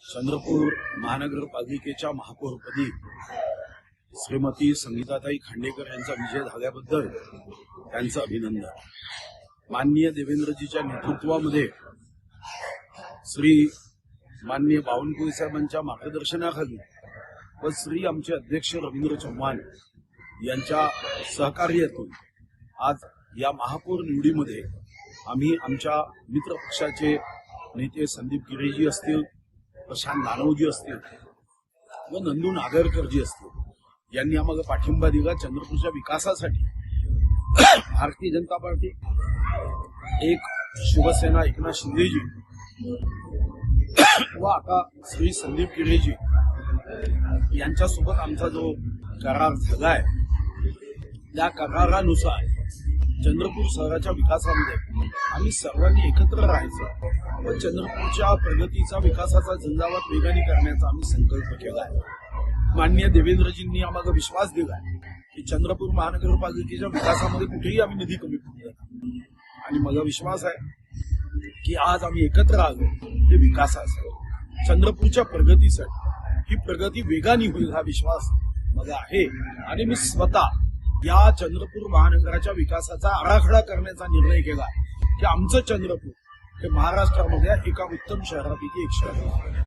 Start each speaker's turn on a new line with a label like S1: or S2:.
S1: चंद्रपूर महानगरपालिकेच्या महापौरपदी श्रीमती संगीताताई खांडेकर यांचा विजय झाल्याबद्दल त्यांचं अभिनंदन। माननीय देवेंद्रजीच्या नेतृत्वामध्ये श्री माननीय बावनकुळे साहेबांच्या मार्गदर्शनाखाली व श्री आमचे अध्यक्ष रवींद्र चव्हाण यांच्या सहकार्यातून आज या महापौर निवडीमध्ये आम्ही आमच्या मित्र पक्षाचे नेते संदीप गिरेजी असतील, प्रशांत नानवजी असतील व नंदू नागरकरजी असतील यांनी आम्हाला पाठिंबा दिला। चंद्रपूरच्या विकासासाठी भारतीय जनता पार्टी, एक शिवसेना एकनाथ शिंदेजी व आता श्री संदीप गिरेजी यांच्यासोबत आमचा जो करार झाला आहे त्या करारानुसार चंद्रपूर शहराच्या विकासामध्ये आम्ही सर्वांनी एकत्र राहायचं व चंद्रपूरच्या प्रगतीचा विकासाचा झंझावात वेगाने करण्याचा आम्ही संकल्प केला आहे। माननीय देवेंद्रजींनी आम्हाला विश्वास दिला की चंद्रपूर महानगरपालिकेच्या विकासामध्ये कुठेही आम्ही निधी कमी पडू नका आणि मला विश्वास आहे की आज आम्ही एकत्र आलो ते विकासासाठी, चंद्रपूरच्या प्रगतीसाठी। ही प्रगती वेगाने होईल हा विश्वास मला आहे आणि मी स्वतः या चंद्रपूर महानगराच्या विकासाचा आराखडा करण्याचा निर्णय केला की आमचं चंद्रपूर हे महाराष्ट्रामध्ये एका उत्तम शहरापैकी एक शहर आहे।